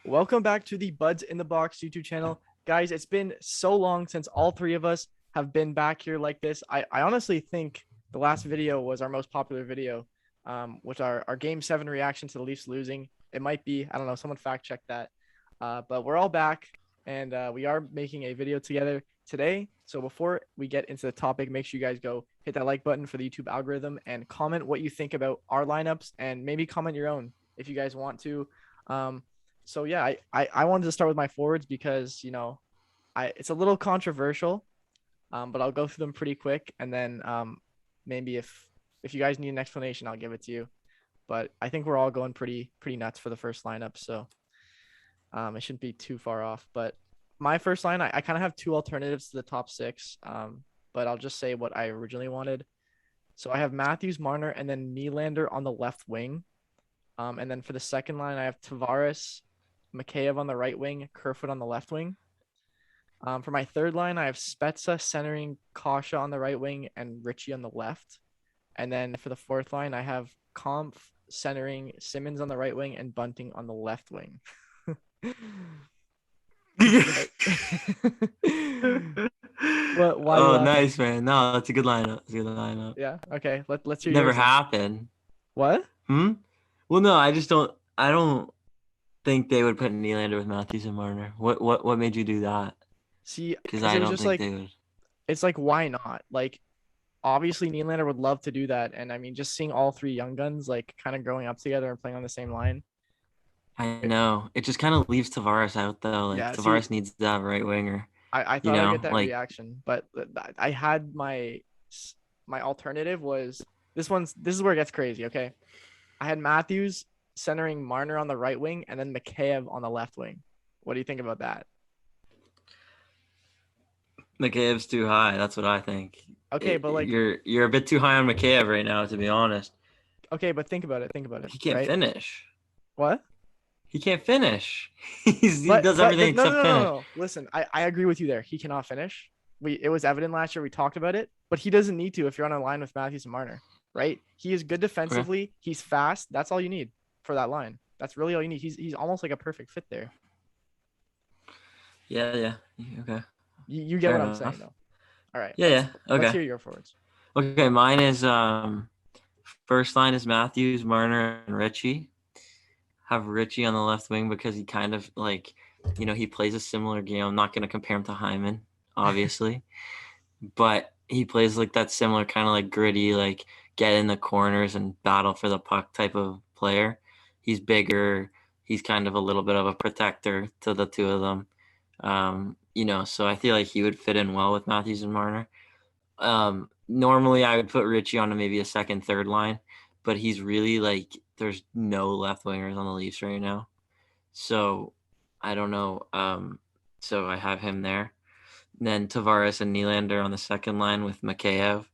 Welcome back to the Buds in the Box YouTube channel. Guys, it's been so long since all three of us have been back here like this. I honestly think the last video was our most popular video, which our Game 7 reaction to the Leafs losing. It might be, I don't know, someone fact check that. But we're all back, and we are making a video together today. So before we get into the topic, make sure you guys go hit that like button for the YouTube algorithm and comment what you think about our lineups, and maybe comment your own if you guys want to. So yeah, I wanted to start with my forwards because it's a little controversial, but I'll go through them pretty quick, and then maybe if you guys need an explanation, I'll give it to you. But I think we're all going pretty nuts for the first lineup, so it shouldn't be too far off. But my first line, I kind of have two alternatives to the top six, but I'll just say what I originally wanted. So I have Matthews, Marner, and then Nylander on the left wing. And then for the second line, I have Tavares, Mikheyev on the right wing, Kerfoot on the left wing. For my third line, I have Spezza centering Kasha on the right wing and Ritchie on the left. And then for the fourth line, I have Kampf centering Simmons on the right wing and Bunting on the left wing. Why Oh, nice, man. No, that's a good lineup. It's a good lineup. Yeah. Okay. Let's hear Never yours then. happened. What? Well, no, I don't think they would put Nylander with Matthews and Marner. What made you do that? See, Because it I was don't just think like, they would. it's like, why not? Like, obviously Nylander would love to do that. And I mean, just seeing all three young guns like kind of growing up together and playing on the same line. I know. It just kind of leaves Tavares out, though. Like, Yeah. See, Tavares needs to have a right winger. I You thought I'd get know, that like, reaction, but I had my alternative was this is where it gets crazy. Okay. I had Matthews centering Marner on the right wing and then Mikheyev on the left wing. What do you think about that? Mikheyev's too high. That's what I think. Okay, but like, You're a bit too high on Mikheyev right now, to be honest. okay, but think about it. Think about it. He can't Right? finish. What? He can't finish. He But does everything no, no, except no, no, finish. no. Listen, I agree with you there. He cannot finish. It was evident last year. We talked about it, but he doesn't need to if you're on a line with Matthews and Marner, right? He is good Okay. defensively. He's fast. That's all you need for that line. That's really all you need. He's almost like a perfect fit there. Yeah. Okay. You get Fair what I'm enough. saying though. All right, Yeah. let's Okay. hear your forwards. Okay. Mine is first line is Matthews, Marner, and Ritchie. Have Ritchie on the left wing because he kind of like, he plays a similar game. I'm not going to compare him to Hyman, obviously, but he plays like that similar kind of like gritty, like get in the corners and battle for the puck type of player. He's bigger. He's kind of a little bit of a protector to the two of them. So I feel like he would fit in well with Matthews and Marner. Normally I would put Ritchie on maybe a second, third line, but he's really like there's no left wingers on the Leafs right now. So I don't know. So I have him there. Then Tavares and Nylander on the second line with Mikheyev.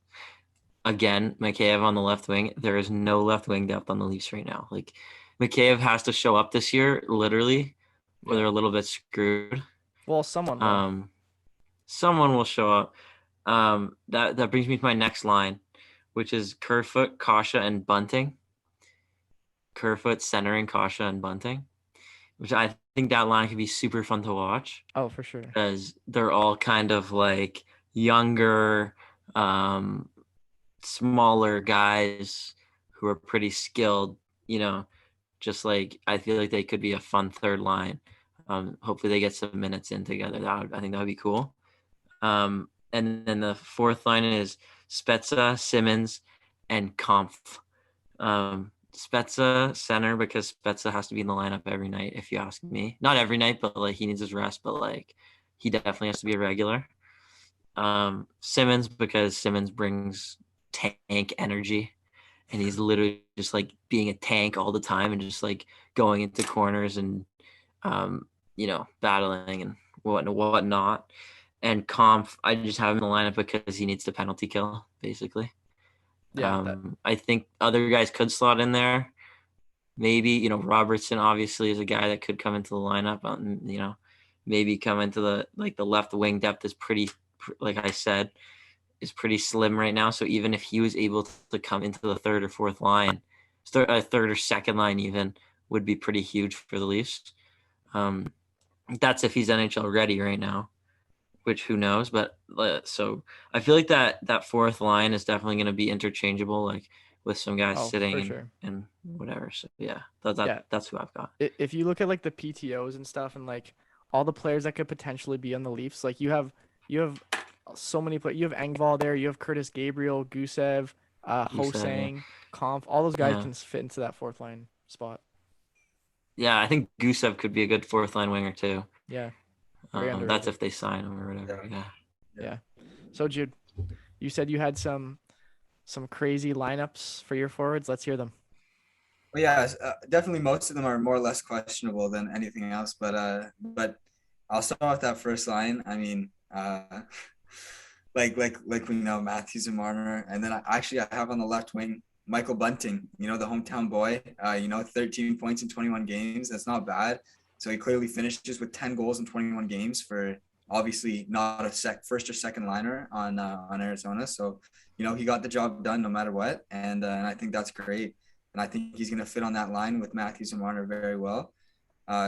Again, Mikheyev on the left wing. There is no left wing depth on the Leafs right now. Like Mikheyev has to show up this year, literally, or they're a little bit screwed. Well, someone will. Someone will show up. That brings me to my next line, which is Kerfoot, Kasha, and Bunting. Kerfoot centering Kasha and Bunting, which I think that line could be super fun to watch. Oh, for sure. Because they're all kind of like younger, smaller guys who are pretty skilled, just like I feel like they could be a fun third line. Hopefully they get some minutes in together. I think that would be cool. And then the fourth line is Spezza, Simmons, and Kampf. Spezza center because Spezza has to be in the lineup every night, if you ask me. Not every night, but like he needs his rest, but like he definitely has to be a regular. Simmons because Simmons brings tank energy, and he's literally just like being a tank all the time and just like going into corners and battling and whatnot. And Kampf, I just have him in the lineup because he needs the penalty kill, basically. Yeah. I think other guys could slot in there. Maybe, Robertson obviously is a guy that could come into the lineup. Maybe come into the left wing depth is pretty, like I said, is pretty slim right now. So even if he was able to come into the third or fourth line, third or second line even would be pretty huge for the Leafs. That's if he's NHL ready right now, which who knows. But so I feel like that fourth line is definitely going to be interchangeable, like with some guys Oh, sitting for sure. and whatever. So yeah, Yeah. that's who I've got. If you look at like the PTOs and stuff and like all the players that could potentially be on the Leafs, like you have so many players. You have Engvall there. You have Curtis Gabriel, Gusev, You said Hosang, Kampf. All those guys yeah. can fit into that fourth line spot. Yeah, I think Gusev could be a good fourth line winger too. Yeah, very That's underrated. if they sign him or whatever. Yeah. Yeah. So Jude, you said you had some crazy lineups for your forwards. Let's hear them. Well, yeah, definitely most of them are more or less questionable than anything else. But I'll start off that first line. I mean, like we know Matthews and Marner, and then I have on the left wing Michael Bunting. You know, the hometown boy. 13 points in 21 games. That's not bad. So he clearly finishes with 10 goals in 21 games for obviously not a first or second liner on Arizona. So he got the job done no matter what, and I think that's great. And I think he's going to fit on that line with Matthews and Marner very well,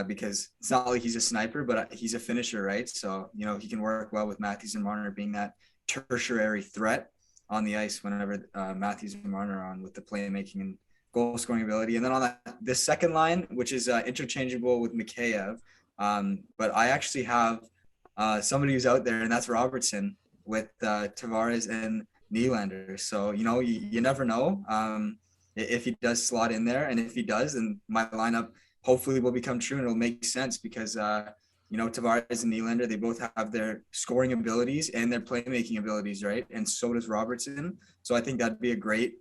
because it's not like he's a sniper, but he's a finisher, right? So he can work well with Matthews and Marner being that tertiary threat on the ice whenever Matthews and Marner are on, with the playmaking and goal scoring ability. And then on this second line, which is interchangeable with Mikheyev, but I actually have somebody who's out there, and that's Robertson with Tavares and Nylander. So you never know if he does slot in there, and if he does, then my lineup hopefully will become true and it'll make sense, because Tavares and Nylander, they both have their scoring abilities and their playmaking abilities, right? And so does Robertson. So I think that'd be a great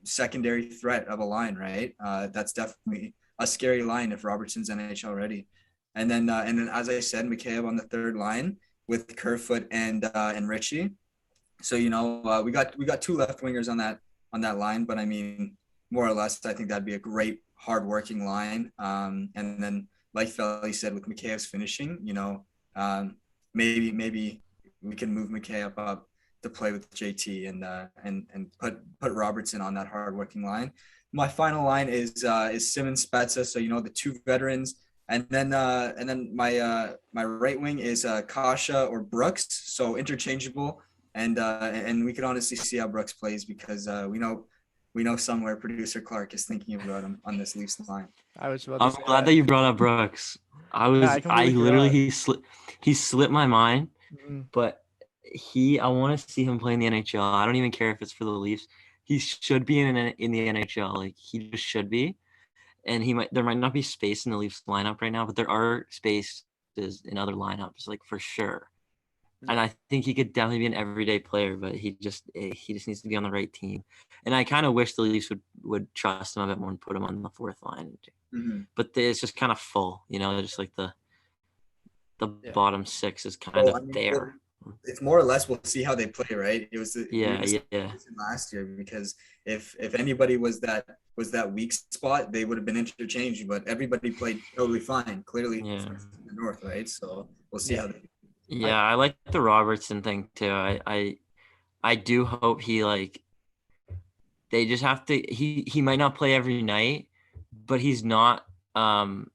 secondary threat of a line, right? That's definitely a scary line if Robertson's NHL ready. And then as I said, Mikheyev on the third line with Kerfoot and Ritchie. So we got two left wingers on that line, but I mean, more or less, I think that'd be a great hardworking line. And then, like Felly said, with Mikheyev's finishing, maybe we can move Mikheyev up to play with JT and put Robertson on that hardworking line. My final line is Simmons, Spezza. So the two veterans, and then my right wing is Kasha or Brooks. So interchangeable. And we can honestly see how Brooks plays, because we know somewhere producer Clark is thinking about him on this Leafs line. I'm glad that you brought up Brooks. I literally he slipped my mind, but I want to see him play in the NHL. I don't even care if it's for the Leafs. He should be in the NHL. Like, he just should be. And there might not be space in the Leafs lineup right now, but there are spaces in other lineups, like, for sure. And I think he could definitely be an everyday player, but he just needs to be on the right team. And I kind of wish the Leafs would trust him a bit more and put him on the fourth line. Mm-hmm. But it's just kind of full, just like the bottom six is kind of there. It's more or less, we'll see how they play, right? It was last year, because if anybody was that weak spot, they would have been interchanged. But everybody played totally fine, clearly in the North, right? So we'll see how they. Yeah, I like the Robertson thing too. I do hope they just have to. He might not play every night, but he's not in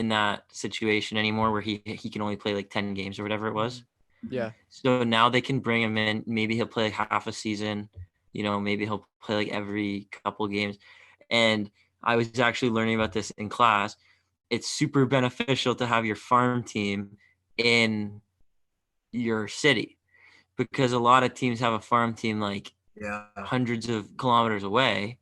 that situation anymore where he can only play like 10 games or whatever it was. Yeah. So now they can bring him in. Maybe he'll play like half a season. Maybe he'll play like every couple games. And I was actually learning about this in class. It's super beneficial to have your farm team in your city, because a lot of teams have a farm team hundreds of kilometers away,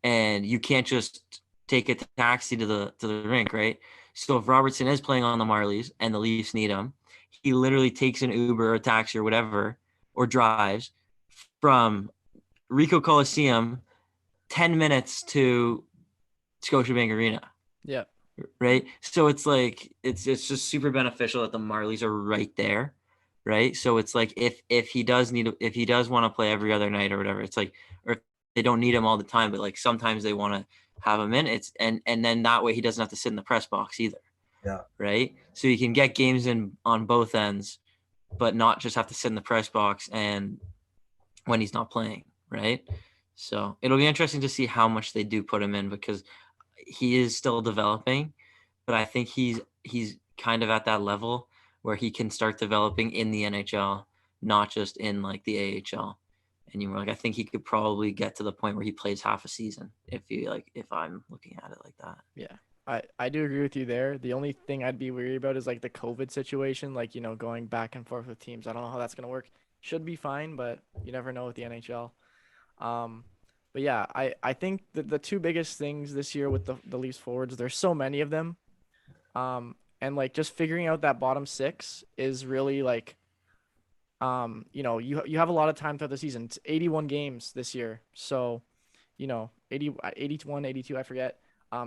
and you can't just take a taxi to the rink, right? So if Robertson is playing on the Marlies and the Leafs need him, he literally takes an Uber or a taxi or whatever, or drives from Ricoh Coliseum 10 minutes to Scotiabank Arena. Yeah. Right. So it's it's just super beneficial that the Marlies are right there. Right. So it's like if he does want to play every other night or whatever, it's like, or if they don't need him all the time, but like sometimes they want to have him in, and then that way he doesn't have to sit in the press box either. Yeah. Right. So you can get games in on both ends, but not just have to sit in the press box and when he's not playing. Right. So it'll be interesting to see how much they do put him in, because he is still developing, I think he's kind of at that level where he can start developing in the NHL, not just in like the AHL anymore. Like I think he could probably get to the point where he plays half a season if I'm looking at it like that. Yeah. I do agree with you there. The only thing I'd be worried about is like the COVID situation, like, going back and forth with teams. I don't know how that's gonna work. Should be fine, but you never know with the NHL. Um, but yeah, I think the two biggest things this year with the Leafs forwards, there's so many of them. And like just figuring out that bottom six is really like, you have a lot of time throughout the season. It's 81 games this year. So, 81, 82, I forget.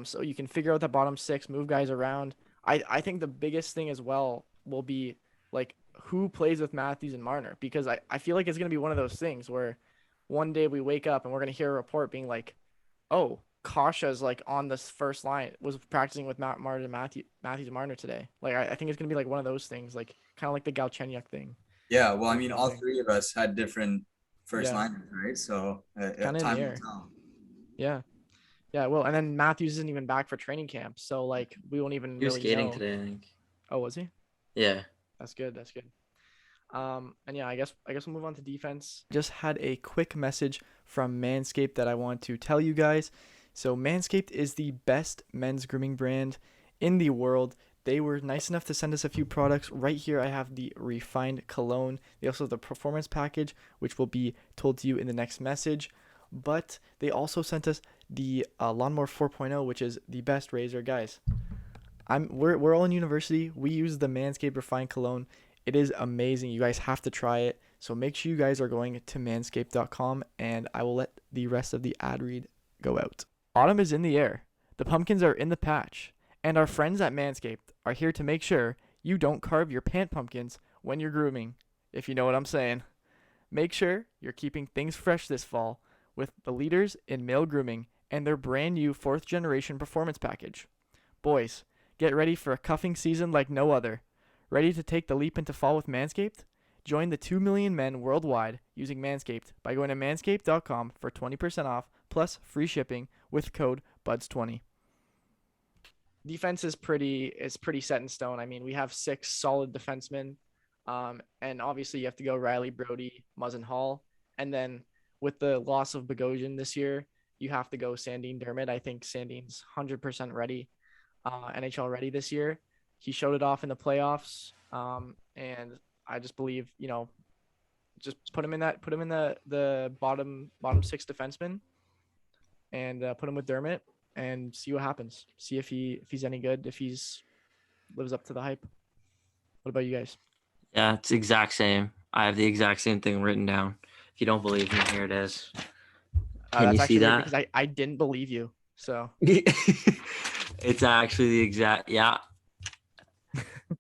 So you can figure out the bottom six, move guys around. I think the biggest thing as well will be like who plays with Matthews and Marner, because I feel like it's going to be one of those things where one day we wake up and we're going to hear a report being like, oh, Kasha's like on this first line, was practicing with Marner and Matthews and Marner today. Like I think it's going to be like one of those things, like kind of like the Galchenyuk thing. Yeah, well, I mean, all three of us had different first Yeah. liners, right? So Kind of in the time will air. tell. Yeah. Yeah, well, and then Matthews isn't even back for training camp, so like we won't even He was really skating know. today, I think. Oh, was he? Yeah. That's good. That's good. And yeah, I guess we'll move on to defense. Just had a quick message from Manscaped that I want to tell you guys. So Manscaped is the best men's grooming brand in the world. They were nice enough to send us a few products. Right here I have the Refined Cologne. They also have the Performance Package, which will be told to you in the next message. But they also sent us the Lawnmower 4.0, which is the best razor, guys. We're all in university. We use the Manscaped Refined Cologne. It is amazing. You guys have to try it. So make sure you guys are going to manscaped.com, and I will let the rest of the ad read go out. Autumn is in the air. The pumpkins are in the patch, and our friends at Manscaped are here to make sure you don't carve your pant pumpkins when you're grooming, if you know what I'm saying. Make sure you're keeping things fresh this fall with the leaders in male grooming and their brand new 4th generation performance package. Boys, get ready for a cuffing season like no other. Ready to take the leap into fall with Manscaped? Join the 2 million men worldwide using Manscaped by going to manscaped.com for 20% off plus free shipping with code BUDS20. Defense is pretty set in stone. I mean, we have 6 solid defensemen. And obviously you have to go Riley, Brody, Muzzin Hall. And then with the loss of Bogosian this year, you have to go Sandine Dermott. I think Sandine's 100% ready, NHL ready this year. He showed it off in the playoffs, and I just believe, just put him in the bottom 6 defenseman, and put him with Dermott and see what happens. See if he's any good, if he's lives up to the hype. What about you guys? Yeah, it's the exact same. I have the exact same thing written down. If you don't believe me, here it is. Can you see that? Because I didn't believe you. So it's actually the exact, yeah.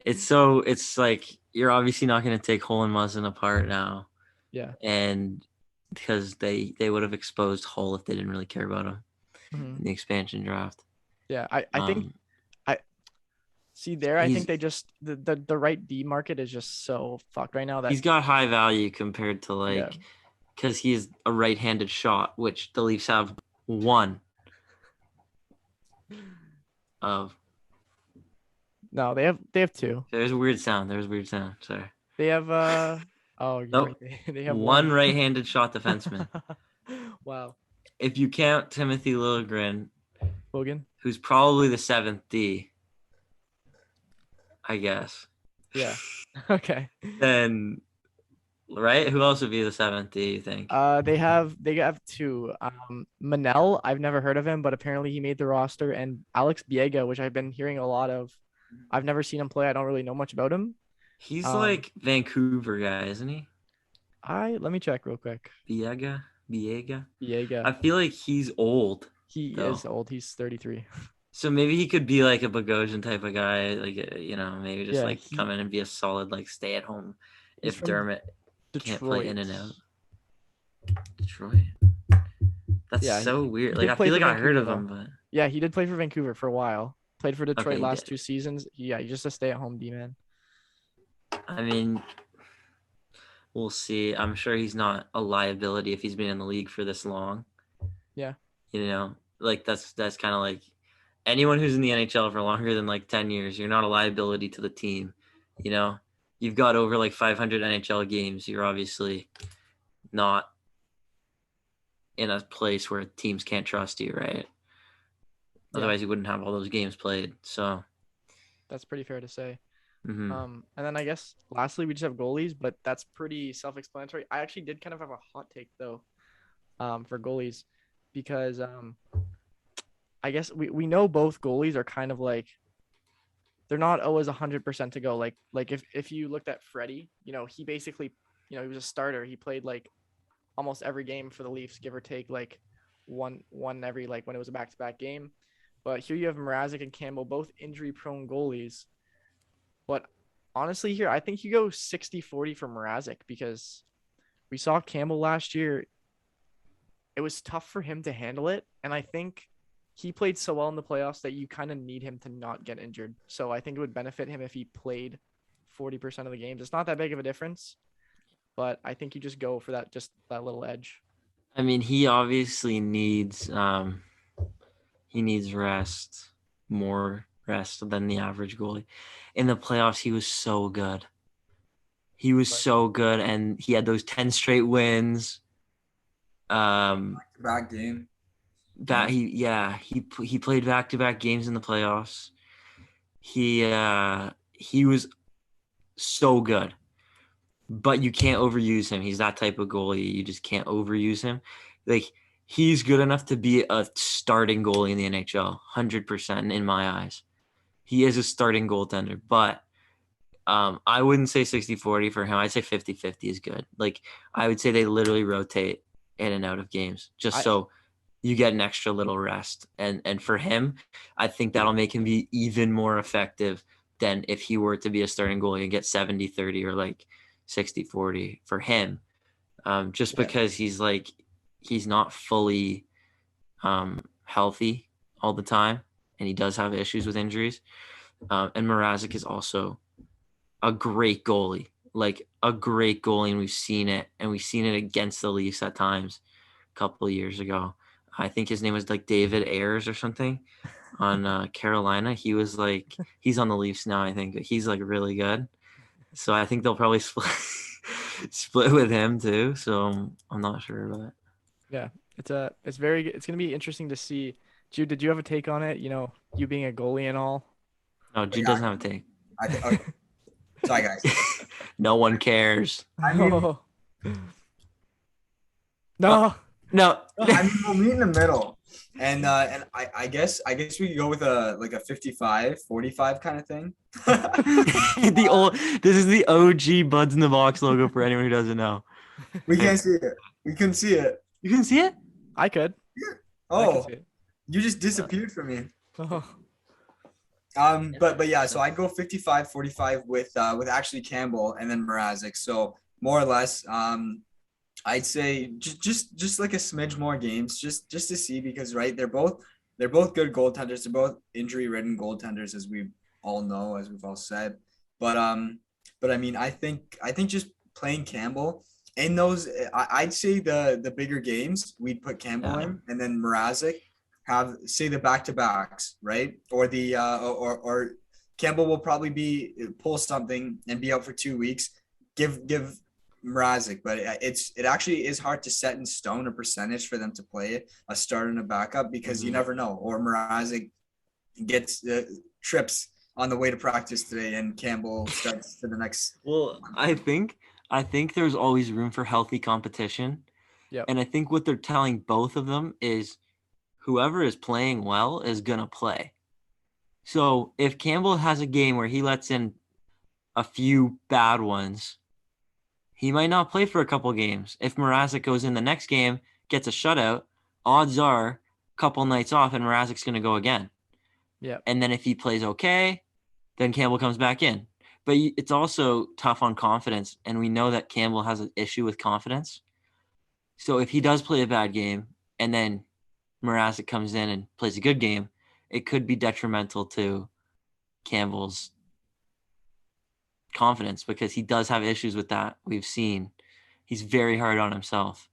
It's like you're obviously not going to take Hull and Muzzin apart now. Yeah. And because they would have exposed Hull if they didn't really care about him in the expansion draft. Yeah, I think I think they just the right D market is just so fucked right now that he's got high value compared to because he's a right-handed shot, which the Leafs have one of. No, they have 2. There's a weird sound. Sorry. They have nope. Right. They have one right-handed shot defenseman. Wow. If you count Timothy Liljegren, Logan, who's probably the 7th D, I guess. Yeah. Okay. Then, right? Who else would be the 7th D, you think? They have 2. Manel, I've never heard of him, but apparently he made the roster, and Alex Biega, which I've been hearing a lot of. I've never seen him play. I don't really know much about him. He's like Vancouver guy, isn't he? Let me check real quick. Biega. Biega. I feel like he's old. He is old. He's 33. So maybe he could be like a Bogosian type of guy, maybe just come in and be a solid stay at home if Dermott can't play in and out. Detroit. That's so weird. I feel like I heard of him, but yeah, he did play for Vancouver for a while. Played for Detroit last 2 seasons. Yeah, he's just a stay-at-home D-man. I mean, we'll see. I'm sure he's not a liability if he's been in the league for this long. Yeah. That's kind of like anyone who's in the NHL for longer than like 10 years, you're not a liability to the team. You know, you've got over like 500 NHL games. You're obviously not in a place where teams can't trust you, right? Yeah. Otherwise, you wouldn't have all those games played. So That's pretty fair to say. mhm. And then I guess lastly we just have goalies, but that's pretty self-explanatory. I actually did kind of have a hot take though, for goalies, because I guess we know both goalies are kind of like they're not always 100% to go. Like if you looked at Freddie, he basically, he was a starter. He played like almost every game for the Leafs, give or take like one every, like when it was a back-to-back game. But here you have Mrazek and Campbell, both injury-prone goalies. But honestly, here I think you go 60-40 for Mrazek, because we saw Campbell last year. It was tough for him to handle it, and I think he played so well in the playoffs that you kind of need him to not get injured. So I think it would benefit him if he played 40% of the games. It's not that big of a difference, but I think you just go for that little edge. I mean, he obviously needs rest, more rest than the average goalie. In the playoffs, he was so good. He was so good, and he had those 10 straight wins. Back game. He played back-to-back games in the playoffs. He was so good. But you can't overuse him. He's that type of goalie. You just can't overuse him. Like, he's good enough to be a starting goalie in the NHL, 100% in my eyes. He is a starting goaltender, but I wouldn't say 60-40 for him. I'd say 50-50 is good. Like, I would say they literally rotate in and out of games just so you get an extra little rest. And for him, I think that'll make him be even more effective than if he were to be a starting goalie and get 70-30 or like 60-40 for him. Because he's not fully healthy all the time, and he does have issues with injuries. And Mrazek is also a great goalie, and we've seen it against the Leafs at times a couple of years ago. I think his name was like David Ayers or something on Carolina. He was like, he's on the Leafs now, I think. He's like really good. So I think they'll probably split with him too. So I'm not sure about it. Yeah, it's going to be interesting to see. Jude, did you have a take on it? You being a goalie and all. No, Jude doesn't have a take. Okay. Sorry, guys. No one cares. I mean, no. No. I mean, we'll meet in the middle, and I guess we could go with a 55-45 kind of thing. This is the OG Buds in the Box logo for anyone who doesn't know. We can't see it. We couldn't see it. You can see it? I could. Oh, you just disappeared from me. Oh. But yeah, so I'd go 55-45 with actually Campbell and then Mrazek. So more or less, I'd say just like a smidge more games, just to see, because right, they're both good goaltenders. They're both injury-ridden goaltenders, as we all know, as we've all said. But I mean, I think just playing Campbell in those, I'd say the bigger games, we'd put Campbell in, and then Mrazek have, say, the back-to-backs, right? Or the or Campbell will probably pull something and be out for 2 weeks. Give Mrazek, but it actually is hard to set in stone a percentage for them to play a starter and a backup, because you never know. Or Mrazek gets trips on the way to practice today, and Campbell starts for the next. Well, I think there's always room for healthy competition. Yeah. And I think what they're telling both of them is whoever is playing well is going to play. So if Campbell has a game where he lets in a few bad ones, he might not play for a couple games. If Mrazek goes in the next game, gets a shutout, odds are a couple nights off and Mrazek's going to go again. Yeah. And then if he plays okay, then Campbell comes back in. But it's also tough on confidence, and we know that Campbell has an issue with confidence. So if he does play a bad game and then Mrazek comes in and plays a good game, it could be detrimental to Campbell's confidence, because he does have issues with that. We've seen he's very hard on himself.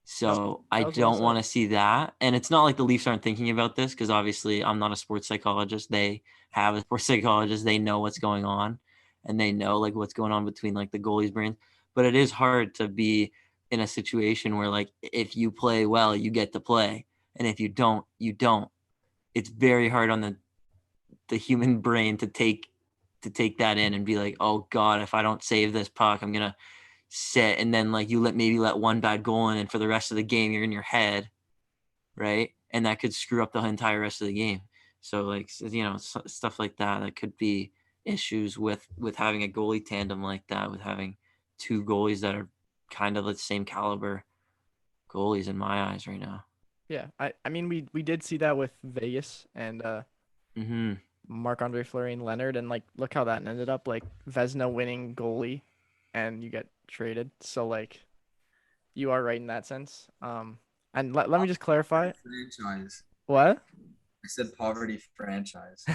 So I that was what I don't want said. to see that. And it's not like the Leafs aren't thinking about this, because obviously I'm not a sports psychologist. They have a sports psychologist. They know what's going on, and they know like what's going on between like the goalies' brains. But it is hard to be in a situation where like if you play well, you get to play, and if you don't, you don't. It's very hard on the human brain to take that in and be like, oh God, if I don't save this puck, I'm gonna sit. And then like you maybe let one bad goal in, and for the rest of the game you're in your head, right? And that could screw up the entire rest of the game. So like stuff like that could be issues with having a goalie tandem like that, with having two goalies that are kind of the same caliber goalies in my eyes right now. Yeah, I mean we did see that with Vegas and Mm-hmm. Marc-Andre Fleury and Leonard, and like look how that ended up, like Vezina winning goalie, and you get traded. So like you are right in that sense. And let me just clarify. Franchise. What? I said poverty franchise.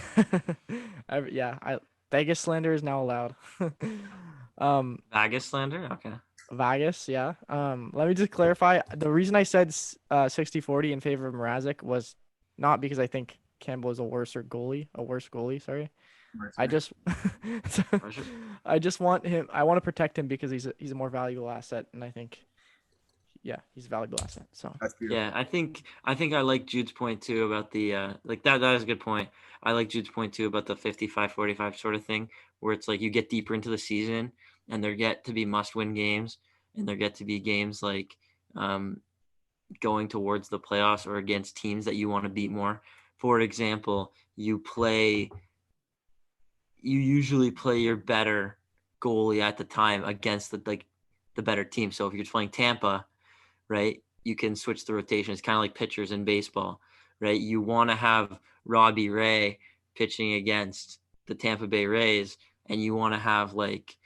Yeah, Vegas slander is now allowed. um, Vegas slander. Okay. Vegas, yeah. Let me just clarify. The reason I said 60-40 in favor of Mrazek was not because I think Campbell is a worse goalie, sorry. I just I just want him. I want to protect him because he's a more valuable asset, and I think yeah, he's a valuable asset. So That's beautiful. Yeah, I think I like Jude's point too about the like that is a good point. I like Jude's point too about the 55-45 sort of thing, where it's like you get deeper into the season and there get to be must-win games, and there get to be games like going towards the playoffs or against teams that you want to beat more. For example, you usually play your better goalie at the time against the better team. So if you're playing Tampa, right, you can switch the rotation. It's kind of like pitchers in baseball, right? You want to have Robbie Ray pitching against the Tampa Bay Rays, and you want to have like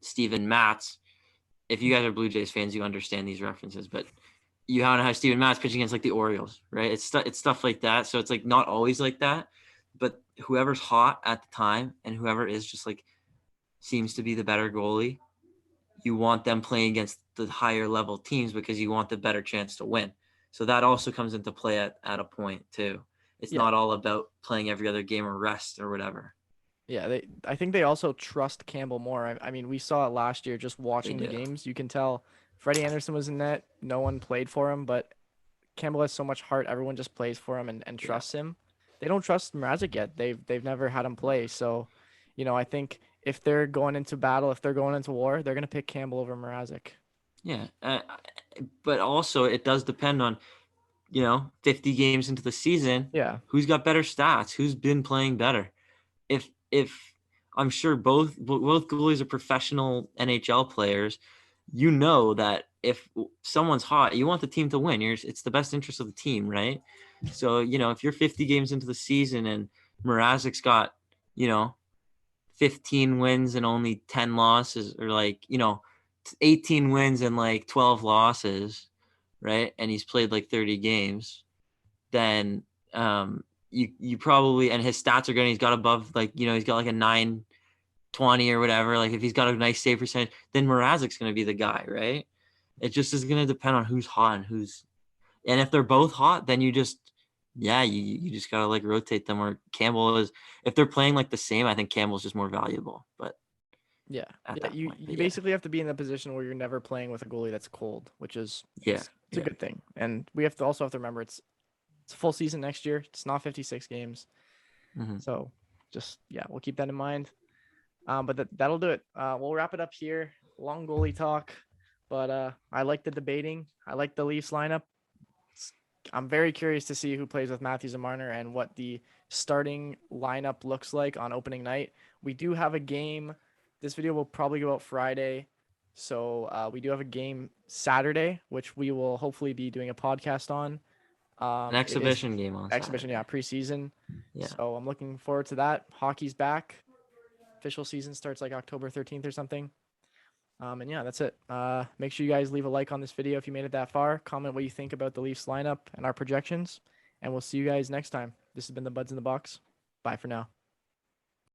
Steven Matz. If you guys are Blue Jays fans, you understand these references, but you want to have Steven Matz pitching against like the Orioles, right? It's stuff like that. So it's like not always like that, but whoever's hot at the time and whoever is just like seems to be the better goalie, you want them playing against the higher level teams because you want the better chance to win. So that also comes into play at a point too. It's yeah, not all about playing every other game or rest or whatever. yeah. I think they also trust Campbell more. I mean, we saw it last year just They watching the do. games. You can tell Freddie Anderson was in net. No one played for him, but Campbell has so much heart. Everyone just plays for him and Yeah. trusts him. They don't trust Mrazek yet. They've never had him play. So, I think if they're going into battle, if they're going into war, they're gonna pick Campbell over Mrazek. Yeah. But also it does depend on, 50 games into the season, Yeah. who's got better stats, who's been playing better. If I'm sure both goalies are professional NHL players, you know that if someone's hot, you want the team to win. It's the best interest of the team, right? So, if you're 50 games into the season and Mrazek's got, 15 wins and only 10 losses, or like, 18 wins and like 12 losses, right? And he's played like 30 games, then you probably, and his stats are good. He's got above like, he's got like a 920 or whatever. Like if he's got a nice save percentage, then Mrazek's going to be the guy, right? It just is going to depend on who's hot and if they're both hot, then you just, yeah, you just got to like rotate them. Or Campbell is, if they're playing like the same, I think Campbell's just more valuable. But Yeah. at Yeah. that You point, you basically have to be in the position where you're never playing with a goalie that's cold, which is yeah, it's a good thing. And we have to also have to remember it's a full season next year. It's not 56 games. Mm-hmm. So just yeah, we'll keep that in mind. But that'll do it. We'll wrap it up here. Long goalie talk. But I like the debating. I like the Leafs lineup. I'm very curious to see who plays with Matthews and Marner and what the starting lineup looks like on opening night. We do have a game. This video will probably go out Friday. So we do have a game Saturday, which we will hopefully be doing a podcast on. An It is exhibition game on exhibition, Saturday. yeah, preseason. Yeah. So I'm looking forward to that. Hockey's back. Official season starts like October 13th or something. And yeah, that's it. Make sure you guys leave a like on this video if you made it that far. Comment what you think about the Leafs lineup and our projections. And we'll see you guys next time. This has been the Buds in the Box. Bye for now.